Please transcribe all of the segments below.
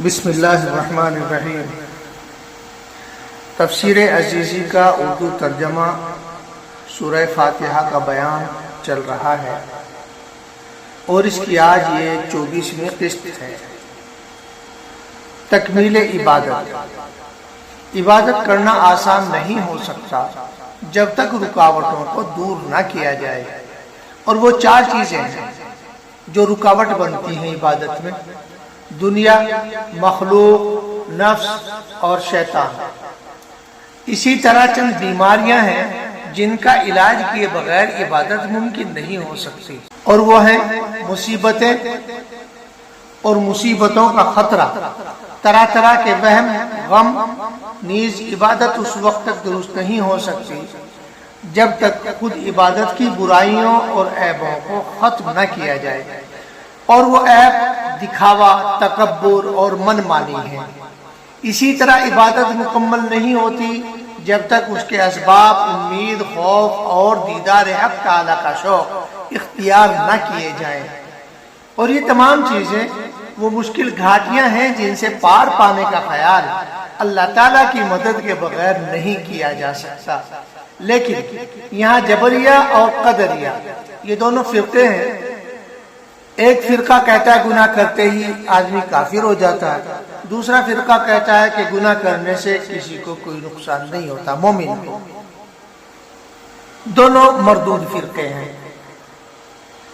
بسم اللہ الرحمن الرحیم۔ تفسیر عزیزی کا اردو ترجمہ سورہ فاتحہ کا بیان چل رہا ہے اور اس کی آج یہ 24ویں قسط ہے۔ تکمیل عبادت کرنا آسان نہیں ہو سکتا جب تک رکاوٹوں کو دور نہ کیا جائے، اور وہ 4 چیزیں ہیں جو رکاوٹ بنتی ہیں عبادت میں: دنیا، مخلوق، نفس اور شیطان۔ اسی طرح چند بیماریاں ہیں جن کا علاج کیے بغیر عبادت ممکن نہیں ہو سکتی، اور وہ ہیں مصیبتیں اور مصیبتوں کا خطرہ، طرح طرح کے وہم، غم۔ نیز عبادت اس وقت تک درست نہیں ہو سکتی جب تک خود عبادت کی برائیوں اور عیبوں کو ختم نہ کیا جائے، اور وہ عیب دکھاوا، تکبر اور من مانی ہے۔ اسی طرح عبادت مکمل نہیں ہوتی جب تک اس کے اسباب، امید، خوف اور دیدار حق تعالی کا شوق اختیار نہ کیے جائیں، اور یہ تمام چیزیں وہ مشکل گھاٹیاں ہیں جن سے پار پانے کا خیال اللہ تعالیٰ کی مدد کے بغیر نہیں کیا جا سکتا۔ لیکن یہاں جبریہ اور قدریہ یہ دونوں فرقے ہیں۔ ایک فرقہ کہتا ہے گناہ کرتے ہی آدمی کافر ہو جاتا ہے، دوسرا فرقہ کہتا ہے کہ گناہ کرنے سے کسی کو کوئی نقصان نہیں ہوتا، مومن کو۔ دونوں مردود فرقے ہیں۔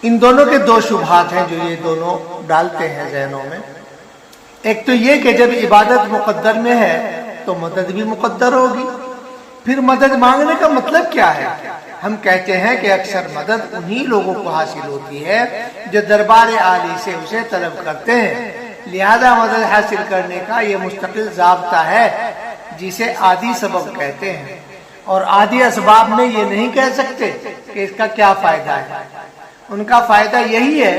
ان دونوں کے 2 شبہات ہیں جو یہ دونوں ڈالتے ہیں ذہنوں میں۔ ایک تو یہ کہ جب عبادت مقدر میں ہے تو مدد بھی مقدر ہوگی۔ پھر مدد مانگنے کا مطلب کیا ہے؟ ہم کہتے ہیں کہ اکثر مدد انہی لوگوں کو حاصل ہوتی ہے جو دربار عالی سے اسے طلب کرتے ہیں، لہذا مدد حاصل کرنے کا یہ مستقل ضابطہ ہے جسے عادی سبب کہتے ہیں، اور عادی اسباب میں یہ نہیں کہہ سکتے کہ اس کا کیا فائدہ ہے۔ ان کا فائدہ یہی ہے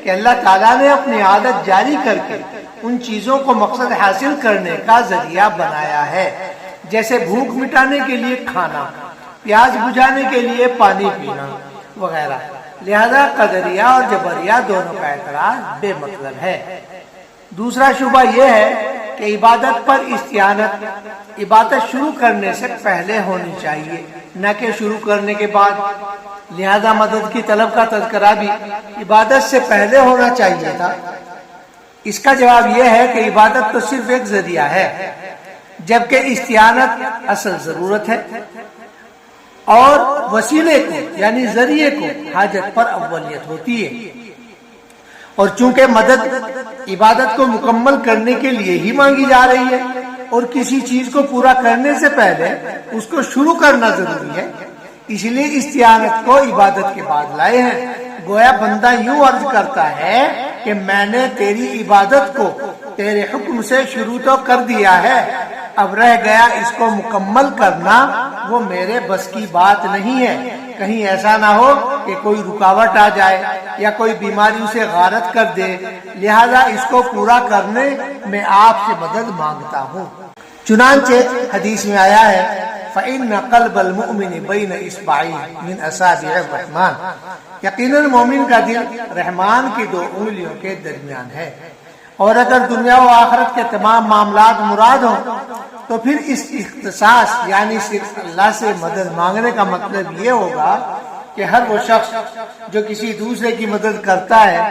کہ اللہ تعالیٰ نے اپنی عادت جاری کر کے ان چیزوں کو مقصد حاصل کرنے کا ذریعہ بنایا ہے، جیسے بھوک مٹانے کے لیے کھانا، پیاس بجھانے کے لیے پانی پینا وغیرہ۔ لہذا قدریہ اور جبریہ دونوں کا اعتراض بے مطلب ہے۔ دوسرا شبہ یہ ہے کہ عبادت پر استعانت عبادت شروع کرنے سے پہلے ہونی چاہیے، نہ کہ شروع کرنے کے بعد۔ لہذا مدد کی طلب کا تذکرہ بھی عبادت سے پہلے ہونا چاہیے تھا۔ اس کا جواب یہ ہے کہ عبادت تو صرف ایک ذریعہ ہے، جبکہ استعانت اصل ضرورت ہے، اور وسیلے کو یعنی ذریعے کو حاجت پر اولیت ہوتی ہے۔ اور چونکہ مدد عبادت کو مکمل کرنے کے لیے ہی مانگی جا رہی ہے، اور کسی چیز کو پورا کرنے سے پہلے اس کو شروع کرنا ضروری ہے، اس لیے استعانت کو عبادت کے بعد لائے ہیں۔ گویا بندہ یوں عرض کرتا ہے کہ میں نے تیری عبادت کو تیرے حکم سے شروع تو کر دیا ہے، اب رہ گیا اس کو مکمل کرنا، وہ میرے بس کی بات نہیں ہے۔ کہیں ایسا نہ ہو کہ کوئی رکاوٹ آ جائے یا کوئی بیماری اسے غارت کر دے، لہذا اس کو پورا کرنے میں آپ سے مدد مانگتا ہوں۔ چنانچہ حدیث میں آیا ہے فَإِنَّ قَلْبَ الْمُؤْمِنِ بَيْنَ إِصْبَعَيْنِ مِنْ أَصَابِعِ الرَّحْمَنِ، یقیناً مومن کا دل رحمان کی 2 انگلیوں کے درمیان ہے۔ اور اگر دنیا و آخرت کے تمام معاملات مراد ہوں تو پھر اس اختصاص یعنی صرف اللہ سے مدد مانگنے کا مطلب یہ ہوگا کہ ہر وہ شخص جو کسی دوسرے کی مدد کرتا ہے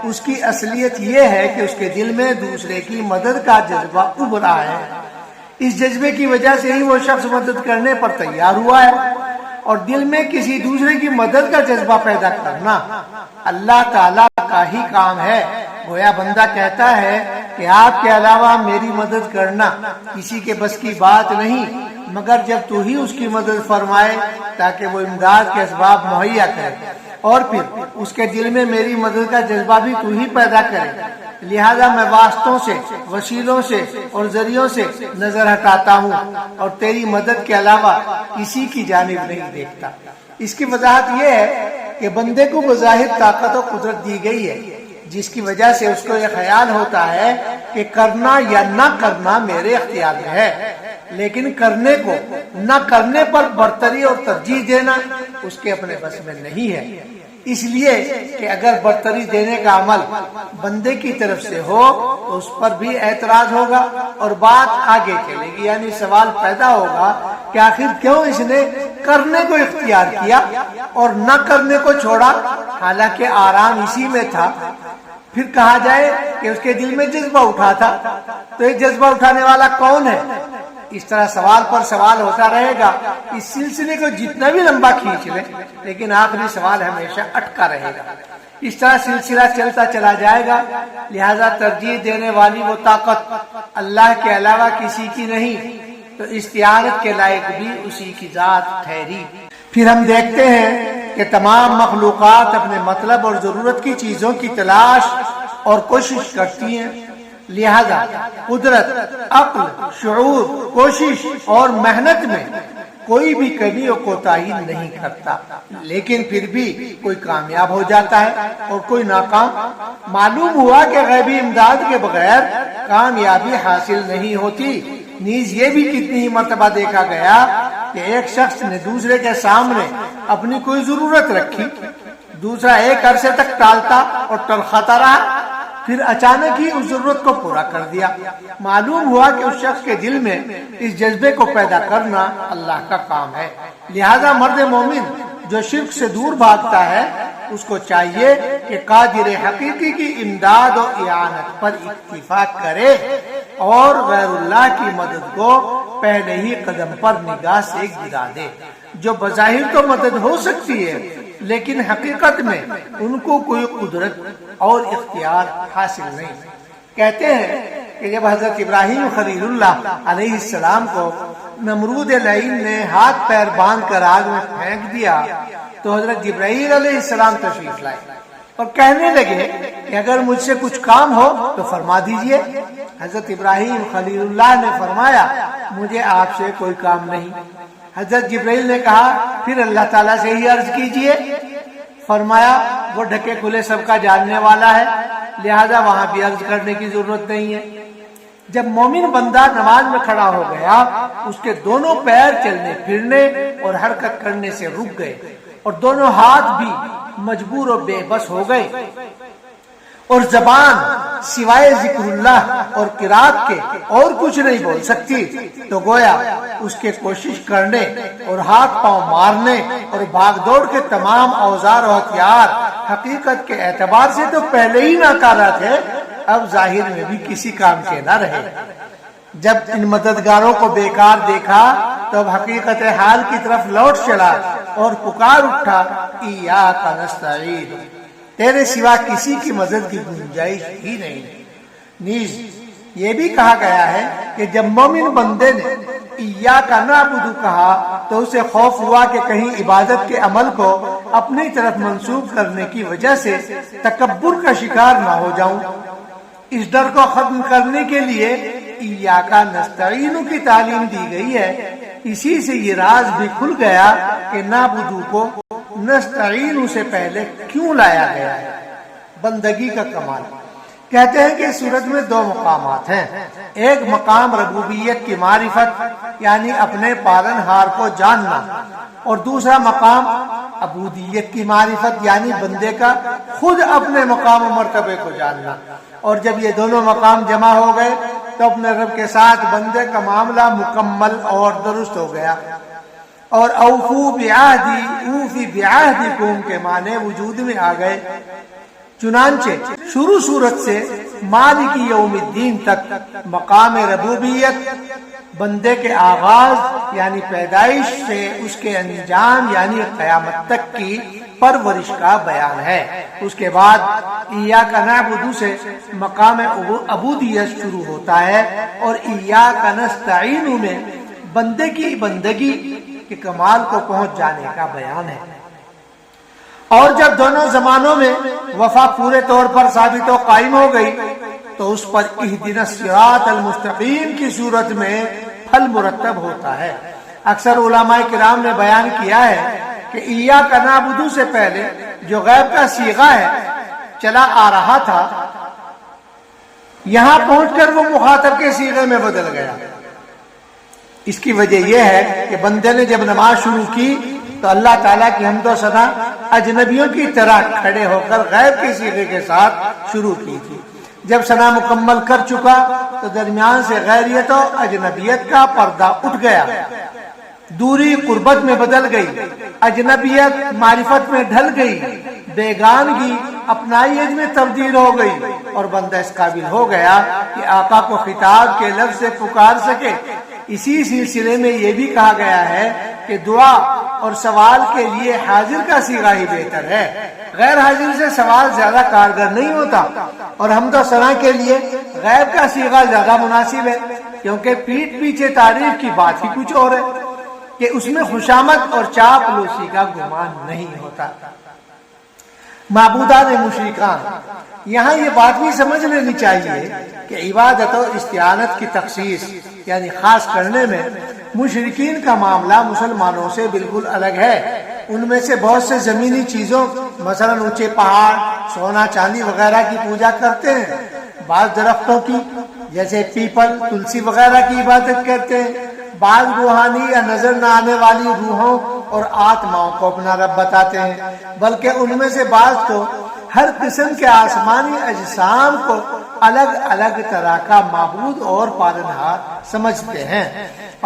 اس کی اصلیت یہ ہے کہ اس کے دل میں دوسرے کی مدد کا جذبہ ابھرا ہے۔ اس جذبے کی وجہ سے ہی وہ شخص مدد کرنے پر تیار ہوا ہے، اور دل میں کسی دوسرے کی مدد کا جذبہ پیدا کرنا اللہ تعالیٰ کا ہی کام ہے۔ گویا بندہ کہتا ہے کہ آپ کے علاوہ میری مدد کرنا کسی کے بس کی بات نہیں، مگر جب تو ہی اس کی مدد فرمائے تاکہ وہ امداد کے اسباب مہیا کرے، اور پھر اس کے دل میں میری مدد کا جذبہ بھی تو ہی پیدا کرے۔ لہذا میں واسطوں سے، وسیلوں سے اور ذریعوں سے نظر ہٹاتا ہوں، اور تیری مدد کے علاوہ کسی کی جانب نہیں دیکھتا۔ اس کی وضاحت یہ ہے کہ بندے کو بظاہر طاقت و قدرت دی گئی ہے، جس کی وجہ سے اس کو یہ خیال ہوتا ہے کہ کرنا یا نہ کرنا میرے اختیار میں ہے، لیکن کرنے کو نہ کرنے پر برتری اور ترجیح دینا اس کے اپنے بس میں نہیں ہے۔ اس لیے کہ اگر برتری دینے کا عمل بندے کی طرف سے ہو تو اس پر بھی اعتراض ہوگا اور بات آگے چلے گی، یعنی سوال پیدا ہوگا کہ آخر کیوں اس نے کرنے کو اختیار کیا اور نہ کرنے کو چھوڑا، حالانکہ آرام اسی میں تھا۔ پھر کہا جائے کہ اس کے دل میں جذبہ اٹھا تھا، تو یہ جذبہ اٹھانے والا کون ہے؟ اس طرح سوال پر سوال ہوتا رہے گا، اس سلسلے کو جتنا بھی لمبا کھینچ لے لیکن آخری سوال ہمیشہ اٹکا رہے گا۔ اس طرح سلسلہ چلتا چلا جائے گا۔ لہذا ترجیح دینے والی وہ طاقت اللہ کے علاوہ کسی کی نہیں، تو استعانت کے لائق بھی اسی کی ذات ٹھہری۔ پھر ہم دیکھتے ہیں کہ تمام مخلوقات اپنے مطلب اور ضرورت کی چیزوں کی تلاش اور کوشش کرتی ہیں، لہذا قدرت، عقل، شعور، کوشش اور محنت میں کوئی بھی کمی و کوتاہی نہیں کرتا، لیکن پھر بھی کوئی کامیاب ہو جاتا ہے اور کوئی ناکام۔ معلوم ہوا کہ غیبی امداد کے بغیر کامیابی حاصل نہیں ہوتی۔ نیز یہ بھی کتنی ہی مرتبہ دیکھا گیا کہ ایک شخص نے دوسرے کے سامنے اپنی کوئی ضرورت رکھی، دوسرا ایک عرصے تک ٹالتا اور ٹرخاتا رہا، پھر اچانک ہی اس ضرورت کو پورا کر دیا۔ معلوم ہوا کہ اس شخص کے دل میں اس جذبے کو پیدا کرنا اللہ کا کام ہے۔ لہذا مرد مومن جو شرک سے دور بھاگتا ہے، اس کو چاہیے کہ قادر حقیقی کی امداد و اعانت پر اکتفا کرے اور غیر اللہ کی مدد کو پہلے ہی قدم پر نگاہ سے گرا دے، جو بظاہر تو مدد ہو سکتی ہے لیکن حقیقت میں ان کو کوئی قدرت اور اختیار حاصل نہیں۔ کہتے ہیں کہ جب حضرت ابراہیم خلیل اللہ علیہ السلام کو نمرود لعین نے ہاتھ پیر باندھ کر آگ میں پھینک دیا تو حضرت جبرائیل علیہ السلام تشریف لائے اور کہنے لگے کہ اگر مجھ سے کچھ کام ہو تو فرما دیجئے۔ حضرت ابراہیم خلیل اللہ نے فرمایا مجھے آپ سے کوئی کام نہیں۔ حضرت جبرائیل نے کہا پھر اللہ تعالیٰ سے ہی عرض کیجئے۔ فرمایا وہ ڈھکے کھلے سب کا جاننے والا ہے، لہذا وہاں بھی عرض کرنے کی ضرورت نہیں ہے۔ جب مومن بندہ نماز میں کھڑا ہو گیا، اس کے دونوں پیر چلنے پھرنے اور حرکت کرنے سے رک گئے اور دونوں ہاتھ بھی مجبور و بے بس ہو گئے اور زبان سوائے ذکر اللہ اور قرات کے اور کچھ نہیں بول سکتی، تو گویا اس کے کوشش کرنے اور ہاتھ پاؤں مارنے اور بھاگ دوڑ کے تمام اوزار و ہتھیار حقیقت کے اعتبار سے تو پہلے ہی ناکارہ تھے، اب ظاہر میں بھی کسی کام کے نہ رہے۔ جب ان مددگاروں کو بیکار دیکھا تو اب حقیقت حال کی طرف لوٹ چلا اور پکار اٹھا ایاک نستعین، تیرے سوا کسی کی مدد کی گنجائش ہی نہیں۔ نیز یہ بھی کہا گیا ہے کہ جب مومن بندے نے ایاک نعبد کہا تو اسے خوف ہوا کہ کہیں عبادت کے عمل کو اپنی طرف منسوب کرنے کی وجہ سے تکبر کا شکار نہ ہو جاؤں۔ اس ڈر کو ختم کرنے کے لیے ایاک نستعین کی تعلیم دی گئی ہے۔ اسی سے یہ راز بھی کھل گیا کہ نعبد کو نستعین سے پہلے کیوں لایا گیا ہے۔ بندگی کا کمال۔ کہتے ہیں کہ سورت میں دو مقامات ہیں، ایک مقام ربوبیت کی معرفت یعنی اپنے پالنہار کو جاننا، اور دوسرا مقام عبودیت کی معرفت یعنی بندے کا خود اپنے مقام و مرتبے کو جاننا۔ اور جب یہ دونوں مقام جمع ہو گئے تو اپنے رب کے ساتھ بندے کا معاملہ مکمل اور درست ہو گیا، اور اوفو بعہدی اوفی بعہدکم کے معنی وجود میں آ گئے۔ چنانچہ شروع صورت سے مالک یوم الدین تک مقام ربوبیت بندے کے آغاز یعنی پیدائش سے اس کے انجام یعنی قیامت تک کی پرورش کا بیان ہے۔ اس کے بعد ایاک نعبد سے مقام عبودیت شروع ہوتا ہے اور ایاک نستعین میں بندے کی بندگی کے کمال کو پہنچ جانے کا بیان ہے۔ اور جب دونوں زمانوں میں وفا پورے طور پر ثابت و قائم ہو گئی تو اس پر اہدنا الصراط المستقیم کی صورت میں پھل مرتب ہوتا ہے۔ اکثر علماء کرام نے بیان کیا ہے کہ ایاک نعبد سے پہلے جو غیب کا صیغہ ہے چلا آ رہا تھا، یہاں پہنچ کر وہ مخاطب کے صیغے میں بدل گیا۔ اس کی وجہ یہ ہے کہ بندے نے جب نماز شروع کی تو اللہ تعالیٰ کی حمد و ثنا اجنبیوں کی طرح کھڑے ہو کر غیب کے صیغے کے ساتھ شروع کی تھی۔ جب ثنا مکمل کر چکا تو درمیان سے غیریت و اجنبیت کا پردہ اٹھ گیا، دوری قربت میں بدل گئی، اجنبیت معرفت میں ڈھل گئی، بیگانگی اپنائیت میں تبدیل ہو گئی، اور بندہ اس قابل ہو گیا کہ آقا کو خطاب کے لفظ سے پکار سکے۔ اسی سلسلے میں یہ بھی کہا گیا ہے کہ دعا اور سوال کے لیے حاضر کا صیغہ ہی بہتر ہے، غیر حاضر سے سوال زیادہ کارگر نہیں ہوتا، اور حمد و ثنا کے لیے غیب کا صیغہ زیادہ مناسب ہے، کیونکہ پیٹھ پیچھے تعریف کی بات ہی کچھ اور ہے کہ اس میں خوشامد اور چاپلوسی کا گمان نہیں ہوتا۔ معبودان مشرکان، یہاں یہ بات بھی سمجھ لینی چاہیے کہ عبادت و استعانت کی تخصیص یعنی خاص کرنے میں مشرکین کا معاملہ مسلمانوں سے بالکل الگ ہے۔ ان میں سے بہت سے زمینی چیزوں مثلا اونچے پہاڑ، سونا چاندی وغیرہ کی پوجا کرتے ہیں، بعض درختوں کی جیسے پیپل، تلسی وغیرہ کی عبادت کرتے ہیں، بعض روحانی یا نظر نہ آنے والی روحوں اور آتماؤں کو اپنا رب بتاتے ہیں، بلکہ ان میں سے بعض تو ہر قسم کے آسمانی اجسام کو الگ الگ طرح کا معبود اور پالنہار سمجھتے ہیں،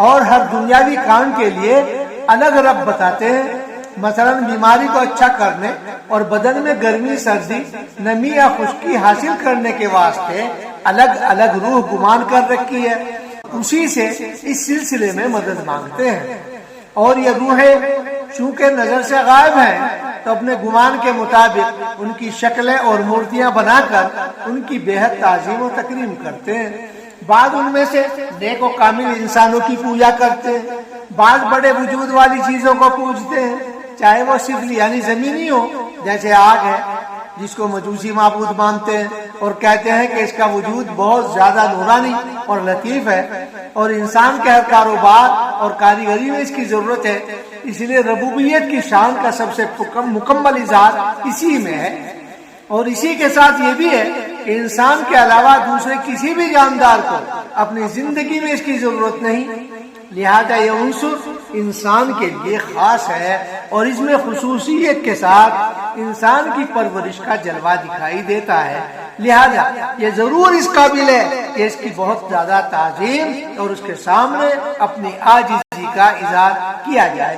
اور ہر دنیاوی کام کے لیے الگ رب بتاتے ہیں۔ مثلا بیماری کو اچھا کرنے اور بدن میں گرمی، سردی، نمی یا خشکی حاصل کرنے کے واسطے الگ الگ روح گمان کر رکھی ہے، اسی سے اس سلسلے میں مدد مانگتے ہیں، اور یہ روحیں چونکہ نظر سے غائب ہیں تو اپنے گمان کے مطابق ان کی شکلیں اور مورتیاں بنا کر ان کی بے حد تعظیم و تکریم کرتے ہیں۔ بعض ان میں سے نیک و کامل انسانوں کی پوجا کرتے ہیں، بعض بڑے وجود والی چیزوں کو پوجتے ہیں، چاہے وہ صفر یعنی زمینی ہو، جیسے آگ ہے جس کو مجوسی معبود مانتے ہیں اور کہتے ہیں کہ اس کا وجود بہت زیادہ نورانی اور لطیف ہے، اور انسان کے ہر کاروبار اور کاریگری میں اس کی ضرورت ہے، اس لیے ربوبیت کی شان کا سب سے مکمل اظہار اسی میں ہے۔ اور اسی کے ساتھ یہ بھی ہے کہ انسان کے علاوہ دوسرے کسی بھی جاندار کو اپنی زندگی میں اس کی ضرورت نہیں، لہذا یہ عنصر انسان کے لیے خاص ہے، اور اس میں خصوصیت کے ساتھ انسان کی پرورش کا جلوہ دکھائی دیتا ہے، لہذا یہ ضرور اس قابل ہے کہ اس کی بہت زیادہ تعظیم اور اس کے سامنے اپنی عاجزی کا اظہار کیا جائے۔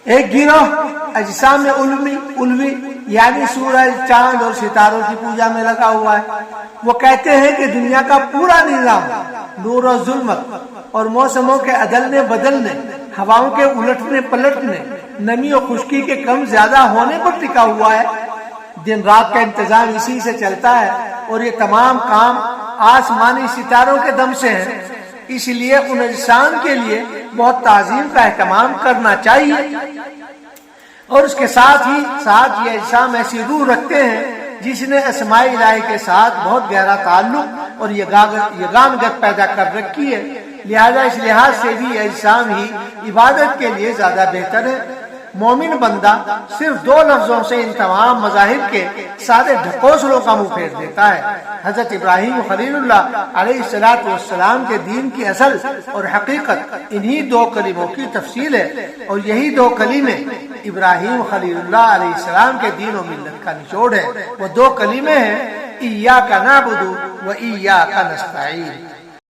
ایک گروہ اجسام علوی یعنی سورج، چاند اور ستاروں کی پوجا میں لگا ہوا ہے۔ وہ کہتے ہیں کہ دنیا کا پورا نظام نور و ظلمت اور موسموں کے عدلنے بدلنے، ہواؤں کے الٹنے پلٹنے، نمی و خشکی کے کم زیادہ ہونے پر ٹکا ہوا ہے۔ دن رات کا انتظام اسی سے چلتا ہے، اور یہ تمام کام آسمانی ستاروں کے دم سے ہیں، اس لیے ان اجسام کے لیے بہت تعظیم کا اہتمام کرنا چاہیے، اور اس کے ساتھ یہ اجسام ایسی روح رکھتے ہیں جس نے اسماء الہی کے ساتھ بہت گہرا تعلق اور یگانگت پیدا کر رکھی ہے، لہذا اس لحاظ سے بھی یہ اجسام ہی عبادت کے لیے زیادہ بہتر ہے۔ مومن بندہ صرف دو لفظوں سے ان تمام مذاہب کے سارے ڈھکوسلوں کا منہ پھیر دیتا ہے۔ حضرت ابراہیم خلیل اللہ علیہ السلام کے دین کی اصل اور حقیقت انہی دو کلموں کی تفصیل ہے، اور یہی دو کلمے ابراہیم خلیل اللہ علیہ السلام کے دین و ملت کا نچوڑ ہے۔ وہ دو کلمے ہیں ایاک نعبد و ایاک نستعین۔